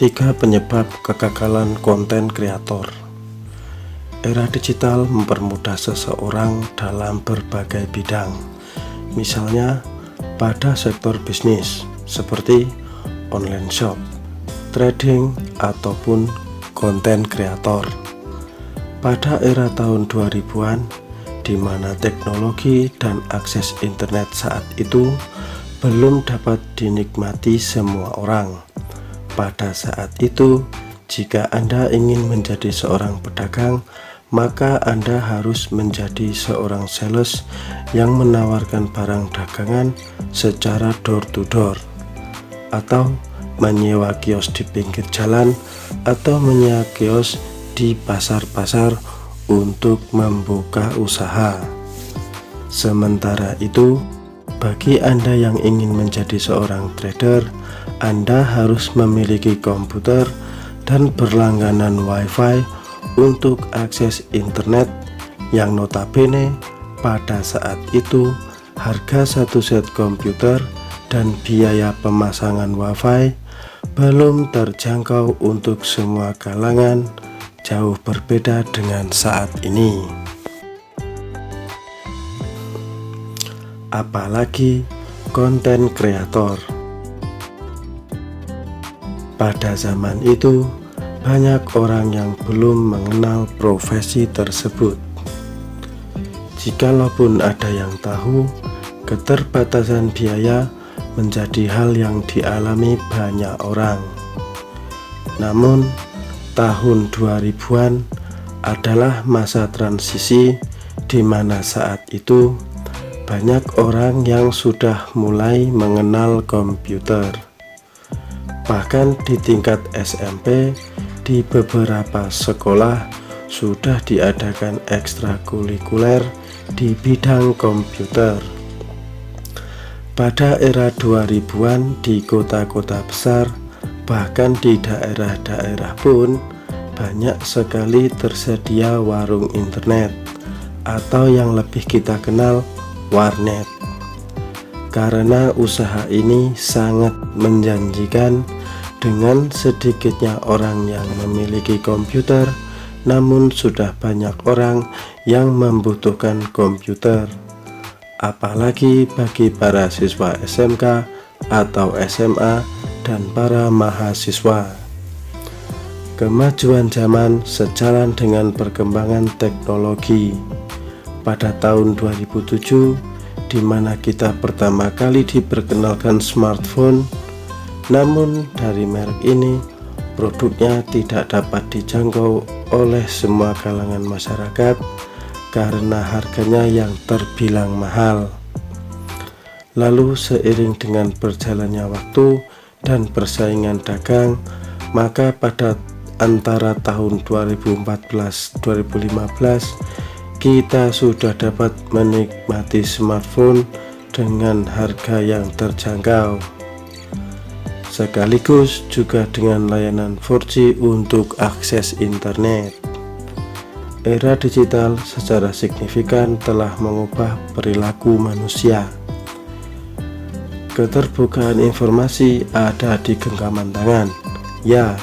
3 penyebab kegagalan konten kreator. Era digital mempermudah seseorang dalam berbagai bidang, misalnya pada sektor bisnis seperti online shop, trading, ataupun konten kreator. Pada era tahun 2000-an, di mana teknologi dan akses internet saat itu belum dapat dinikmati semua orang. Pada saat itu, jika Anda ingin menjadi seorang pedagang, maka Anda harus menjadi seorang sales yang menawarkan barang dagangan secara door to door, atau menyewa kios di pinggir jalan, atau menyewa kios di pasar-pasar untuk membuka usaha. Sementara itu, bagi Anda yang ingin menjadi seorang trader, Anda harus memiliki komputer dan berlangganan WiFi untuk akses internet yang notabene pada saat itu harga satu set komputer dan biaya pemasangan WiFi belum terjangkau untuk semua kalangan, jauh berbeda dengan saat ini. Apalagi konten kreator. Pada zaman itu, banyak orang yang belum mengenal profesi tersebut. Jikalaupun ada yang tahu, keterbatasan biaya menjadi hal yang dialami banyak orang. Namun, tahun 2000-an adalah masa transisi di mana saat itu banyak orang yang sudah mulai mengenal komputer. Bahkan di tingkat SMP, di beberapa sekolah sudah diadakan ekstrakurikuler di bidang komputer. Pada era 2000-an di kota-kota besar, bahkan di daerah-daerah pun banyak sekali tersedia warung internet, atau yang lebih kita kenal warnet. Karena usaha ini sangat menjanjikan dengan sedikitnya orang yang memiliki komputer, namun sudah banyak orang yang membutuhkan komputer, apalagi bagi para siswa SMK atau SMA dan para mahasiswa. Kemajuan zaman sejalan dengan perkembangan teknologi. Pada tahun 2007, di mana kita pertama kali diperkenalkan smartphone, namun dari merek ini produknya tidak dapat dijangkau oleh semua kalangan masyarakat karena harganya yang terbilang mahal. Lalu seiring dengan berjalannya waktu dan persaingan dagang, maka pada antara tahun 2014-2015 kita sudah dapat menikmati smartphone dengan harga yang terjangkau, sekaligus juga dengan layanan 4G untuk akses internet. Era digital secara signifikan telah mengubah perilaku manusia. Keterbukaan informasi ada di genggaman tangan. Ya,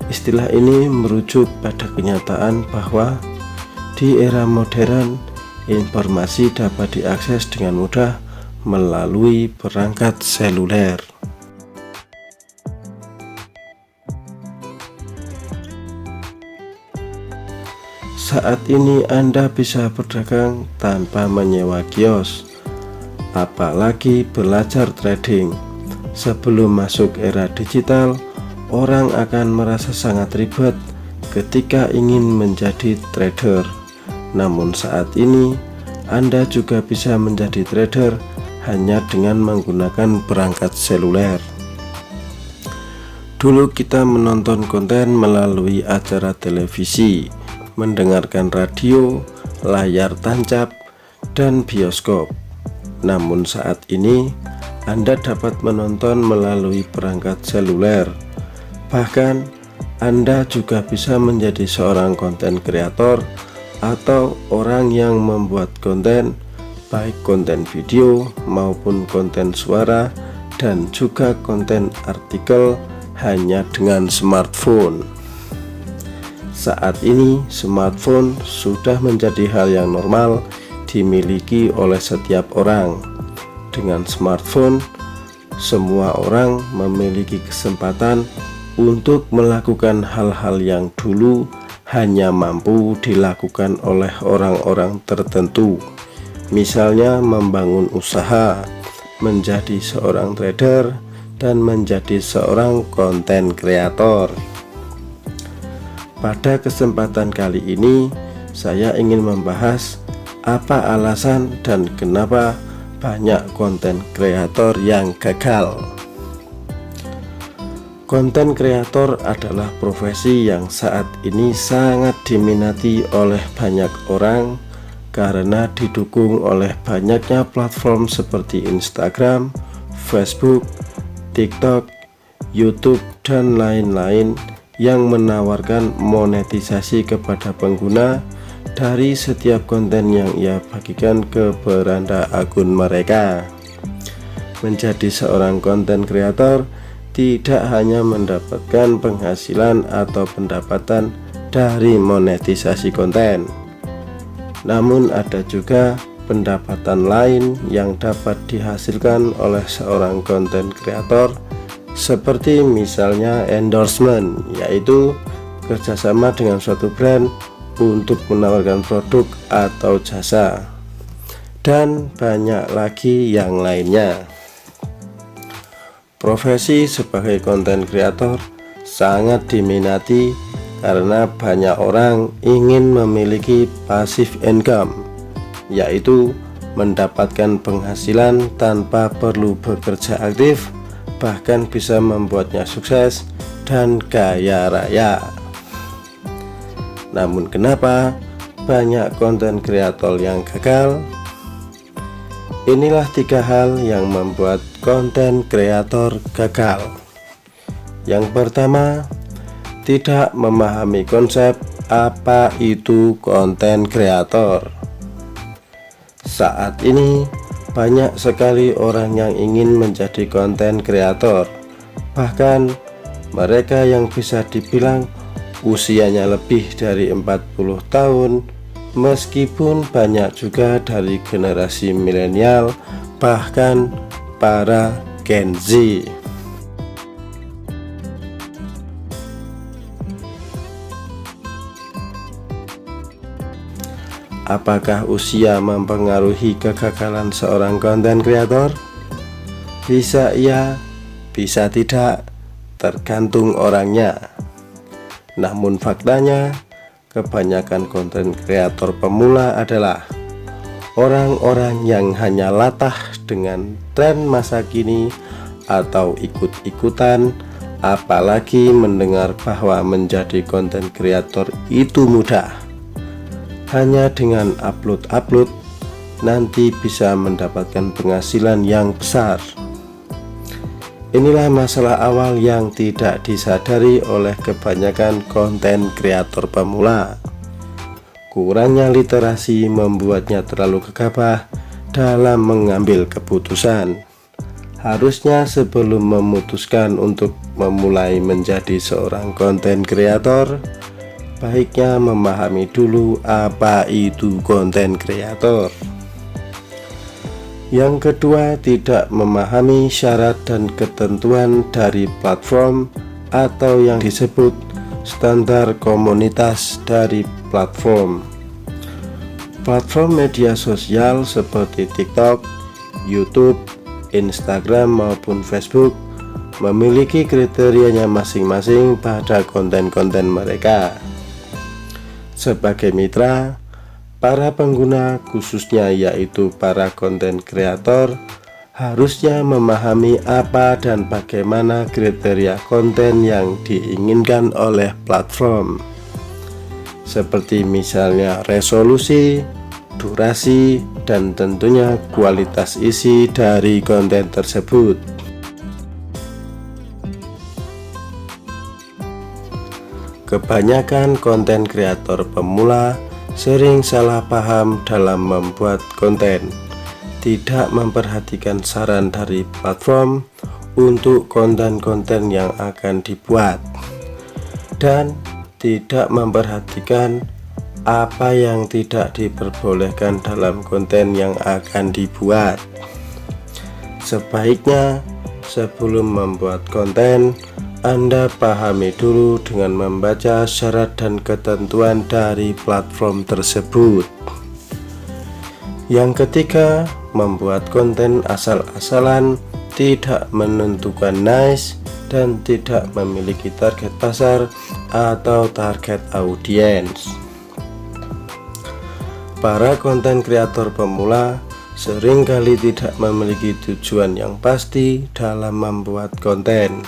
istilah ini merujuk pada kenyataan bahwa di era modern, informasi dapat diakses dengan mudah melalui perangkat seluler. Saat ini Anda bisa berdagang tanpa menyewa kios, apalagi belajar trading. Sebelum masuk era digital, orang akan merasa sangat ribet ketika ingin menjadi trader. Namun saat ini, Anda juga bisa menjadi trader hanya dengan menggunakan perangkat seluler. Dulu kita menonton konten melalui acara televisi, mendengarkan radio, layar tancap, dan bioskop. Namun saat ini, Anda dapat menonton melalui perangkat seluler. Bahkan, Anda juga bisa menjadi seorang konten kreator atau orang yang membuat konten, baik konten video maupun konten suara, dan juga konten artikel, hanya dengan smartphone. Saat ini smartphone sudah menjadi hal yang normal dimiliki oleh setiap orang. Dengan smartphone, semua orang memiliki kesempatan untuk melakukan hal-hal yang dulu hanya mampu dilakukan oleh orang-orang tertentu. Misalnya membangun usaha, menjadi seorang trader, dan menjadi seorang konten kreator. Pada kesempatan kali ini, saya ingin membahas apa alasan dan kenapa banyak konten kreator yang gagal. Konten kreator adalah profesi yang saat ini sangat diminati oleh banyak orang karena didukung oleh banyaknya platform seperti Instagram, Facebook, TikTok, YouTube, dan lain-lain yang menawarkan monetisasi kepada pengguna dari setiap konten yang ia bagikan ke beranda akun mereka. Menjadi seorang konten kreator tidak hanya mendapatkan penghasilan atau pendapatan dari monetisasi konten, namun ada juga pendapatan lain yang dapat dihasilkan oleh seorang konten kreator, seperti misalnya endorsement, yaitu kerjasama dengan suatu brand untuk menawarkan produk atau jasa, dan banyak lagi yang lainnya. Profesi sebagai konten kreator sangat diminati karena banyak orang ingin memiliki passive income, yaitu mendapatkan penghasilan tanpa perlu bekerja aktif, bahkan bisa membuatnya sukses dan kaya raya. Namun kenapa banyak konten kreator yang gagal? Inilah 3 hal yang membuat konten kreator gagal. Yang pertama, tidak memahami konsep apa itu konten kreator. Saat ini banyak sekali orang yang ingin menjadi konten kreator, bahkan mereka yang bisa dibilang usianya lebih dari 40 tahun, meskipun banyak juga dari generasi milenial, bahkan para Gen Z. Apakah usia mempengaruhi kegagalan seorang konten kreator? Bisa iya, bisa tidak, tergantung orangnya. Namun faktanya, kebanyakan konten kreator pemula adalah orang-orang yang hanya latah dengan tren masa kini atau ikut-ikutan, apalagi mendengar bahwa menjadi konten kreator itu mudah. Hanya dengan upload nanti bisa mendapatkan penghasilan yang besar. Inilah masalah awal yang tidak disadari oleh kebanyakan konten kreator pemula. Kurangnya literasi membuatnya terlalu gegabah dalam mengambil keputusan. Harusnya sebelum memutuskan untuk memulai menjadi seorang konten kreator, baiknya memahami dulu apa itu konten kreator. Yang kedua, tidak memahami syarat dan ketentuan dari platform atau yang disebut standar komunitas dari platform. Platform media sosial seperti TikTok, YouTube, Instagram maupun Facebook memiliki kriterianya masing-masing pada konten-konten mereka. Sebagai mitra, para pengguna khususnya yaitu para konten kreator harusnya memahami apa dan bagaimana kriteria konten yang diinginkan oleh platform, seperti misalnya resolusi, durasi, dan tentunya kualitas isi dari konten tersebut. Kebanyakan konten kreator pemula sering salah paham dalam membuat konten, tidak memperhatikan saran dari platform untuk konten-konten yang akan dibuat dan tidak memperhatikan apa yang tidak diperbolehkan dalam konten yang akan dibuat. Sebaiknya sebelum membuat konten, Anda pahami dulu dengan membaca syarat dan ketentuan dari platform tersebut. Yang ketiga, membuat konten asal-asalan, tidak menentukan niche, dan tidak memiliki target pasar atau target audiens. Para konten kreator pemula seringkali tidak memiliki tujuan yang pasti dalam membuat konten.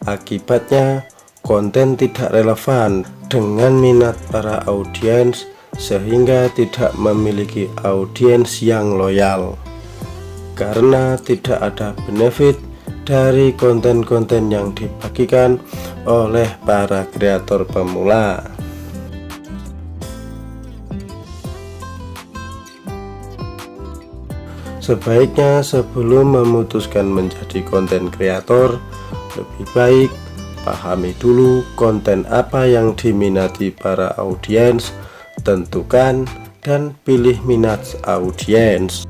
Akibatnya, konten tidak relevan dengan minat para audiens sehingga tidak memiliki audiens yang loyal. Karena tidak ada benefit dari konten-konten yang dibagikan oleh para kreator pemula. Sebaiknya sebelum memutuskan menjadi konten kreator, lebih baik pahami dulu konten apa yang diminati para audiens, tentukan dan pilih minat audiens.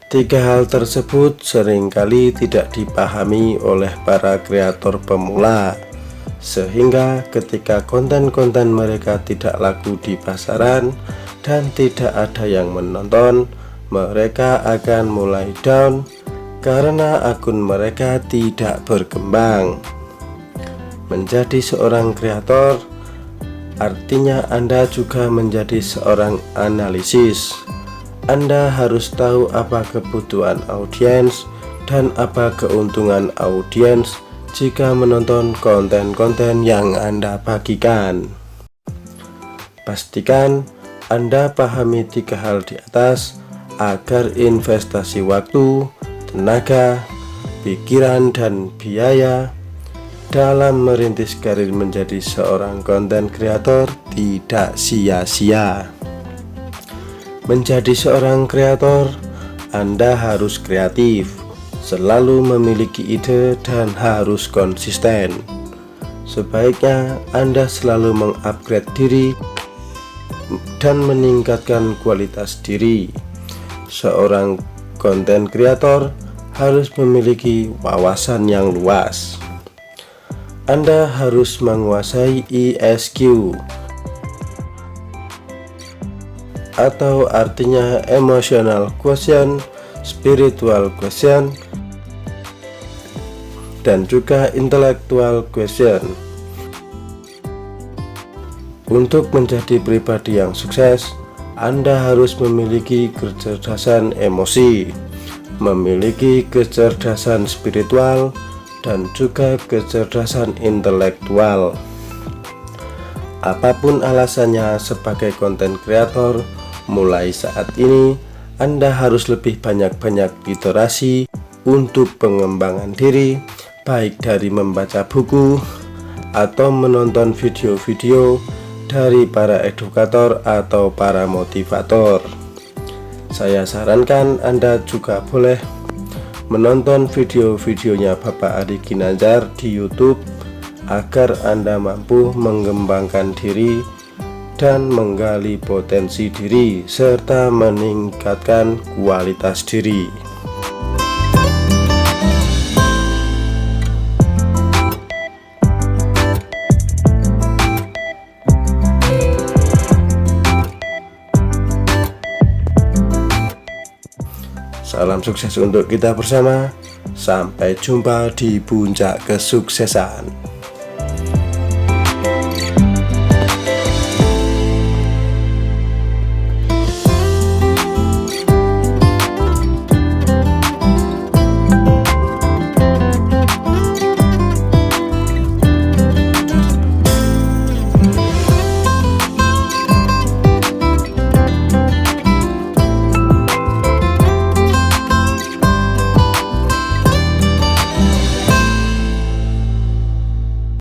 Tiga hal tersebut seringkali tidak dipahami oleh para kreator pemula, sehingga ketika konten-konten mereka tidak laku di pasaran dan tidak ada yang menonton, mereka akan mulai down karena akun mereka tidak berkembang. Menjadi seorang kreator artinya Anda juga menjadi seorang analisis. Anda harus tahu apa kebutuhan audiens dan apa keuntungan audiens jika menonton konten-konten yang Anda bagikan. Pastikan Anda pahami tiga hal di atas agar investasi waktu, tenaga, pikiran, dan biaya dalam merintis karir menjadi seorang konten kreator tidak sia-sia. Menjadi seorang kreator, Anda harus kreatif, selalu memiliki ide, dan harus konsisten. Sebaiknya Anda selalu mengupgrade diri dan meningkatkan kualitas diri. Seorang konten kreator harus memiliki wawasan yang luas. Anda harus menguasai ESQ, atau artinya emotional quotient, spiritual quotient, dan juga intellectual quotient. Untuk menjadi pribadi yang sukses, Anda harus memiliki kecerdasan emosi, memiliki kecerdasan spiritual, dan juga kecerdasan intelektual. Apapun alasannya sebagai konten kreator, mulai saat ini Anda harus lebih banyak-banyak literasi untuk pengembangan diri, baik dari membaca buku atau menonton video-video dari para edukator atau para motivator. Saya sarankan Anda juga boleh menonton video-videonya Bapak Adi Ginanjar di YouTube agar Anda mampu mengembangkan diri dan menggali potensi diri serta meningkatkan kualitas diri. Salam sukses untuk kita bersama. Sampai jumpa di puncak kesuksesan.